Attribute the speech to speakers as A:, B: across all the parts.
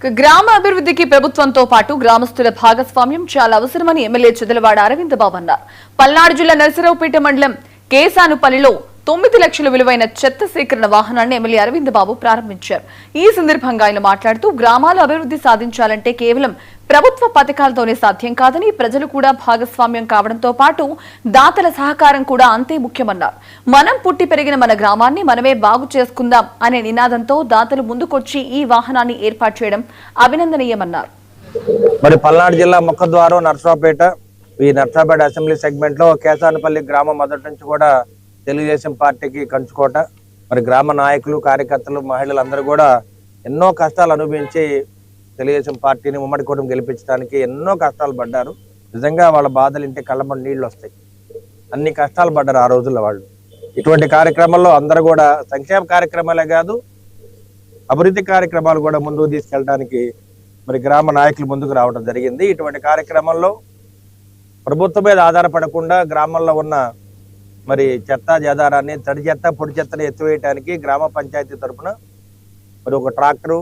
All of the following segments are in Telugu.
A: గ్రామ అభివృద్ధికి ప్రభుత్వంతో పాటు గ్రామస్తుల భాగస్వామ్యం చాలా అవసరమని ఎమ్మెల్యే చెదలవాడ అరవింద్ బాబు అన్నారు. పల్నాడు జిల్లా నరసరావుపేట మండలం కేసానుపల్లిలో 9 లక్షల విలువైన చెత్త సేకరణ వాహనాన్ని ఎమ్మెల్యే అరవింద్ బాబు ప్రారంభించారు. ఈ సందర్భంగా ఆయన మాట్లాడుతూ గ్రామాల అభివృద్ధి సాధించాలంటే కేవలం ప్రభుత్వ పథకాలతోనే సాధ్యం కాదని, ప్రజలు కూడా భాగస్వామ్యం కావడంతో పాటు దాతల సహకారం కూడా అంతే ముఖ్యమన్నారు. మనం పుట్టి పెరిగిన మన గ్రామాన్ని మనమే బాగు చేసుకుందాం అనే నినాదంతో దాతలు ముందుకొచ్చి ఈ వాహనాన్ని ఏర్పాటు చేయడం అభినందనీయమన్నారు.
B: మరి పల్నాడు జిల్లా ముఖద్వారం నరసరావుపేట, ఈ నరసరావుపేట అసెంబ్లీ సెగ్మెంట్ లో కేసానపల్లి గ్రామం మొదటి నుంచి కూడా తెలుగుదేశం పార్టీకి కంచుకోట. మరి గ్రామ నాయకులు, కార్యకర్తలు, మహిళలందరూ కూడా ఎన్నో కష్టాలు అనుభవించి తెలుగుదేశం పార్టీని ఉమ్మడి కూటమి గెలిపించడానికి ఎన్నో కష్టాలు పడ్డారు. నిజంగా వాళ్ళ బాధలు ఇంటే కళ్ళమని నీళ్లు వస్తాయి. అన్ని కష్టాలు పడ్డారు ఆ రోజుల్లో వాళ్ళు. ఇటువంటి కార్యక్రమాల్లో అందరూ కూడా సంక్షేమ కార్యక్రమాలే కాదు, అభివృద్ధి కార్యక్రమాలు కూడా ముందుకు తీసుకెళ్ళడానికి మరి గ్రామ నాయకులు ముందుకు రావడం జరిగింది. ఇటువంటి కార్యక్రమంలో ప్రభుత్వం మీద ఆధారపడకుండా గ్రామంలో ఉన్న మరి చెత్త చెదారాన్ని, తడి చెత్త, పొడి చెత్తని ఎత్తివేయడానికి గ్రామ పంచాయతీ తరఫున మరి ఒక ట్రాక్టరు,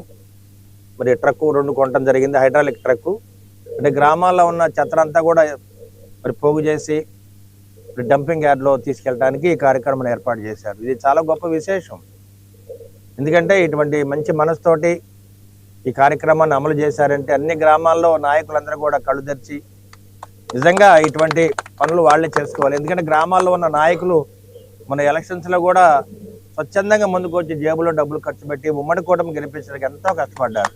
B: మరి ట్రక్కు 2 కొనడం జరిగింది. Hydraulic truck. అంటే గ్రామాల్లో ఉన్న చెత్తనంతా కూడా మరి పోగు చేసి డంపింగ్ యార్డ్లో తీసుకెళ్ళడానికి ఈ కార్యక్రమం ఏర్పాటు చేశారు. ఇది చాలా గొప్ప విశేషం. ఎందుకంటే ఇటువంటి మంచి మనసుతోటి ఈ కార్యక్రమాన్ని అమలు చేశారంటే అన్ని గ్రామాల్లో నాయకులందరూ కూడా కళ్ళు తెరిచి నిజంగా ఇటువంటి పనులు వాళ్ళే చేసుకోవాలి. ఎందుకంటే గ్రామాల్లో ఉన్న నాయకులు మన ఎలక్షన్స్లో కూడా స్వచ్ఛందంగా ముందుకు వచ్చి జేబులో డబ్బులు ఖర్చు పెట్టి ఉమ్మడి కూటమి గెలిపించడానికి ఎంతో కష్టపడ్డారు.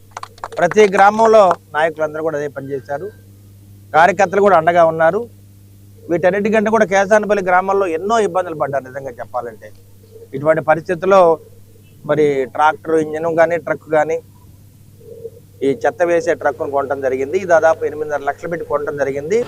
B: ప్రతి గ్రామంలో నాయకులందరూ కూడా అదే పనిచేశారు. కార్యకర్తలు కూడా అండగా ఉన్నారు. వీటన్నిటికంటే కూడా కేసానపల్లి గ్రామాల్లో ఎన్నో ఇబ్బందులు పడ్డారు. నిజంగా చెప్పాలంటే ఇటువంటి పరిస్థితుల్లో మరి ట్రాక్టర్ ఇంజన్ కానీ, ట్రక్ కానీ, ఈ చెత్త వేసే ట్రక్కును కొనడం జరిగింది. దాదాపు 8.5 లక్షలు పెట్టి కొనడం జరిగింది.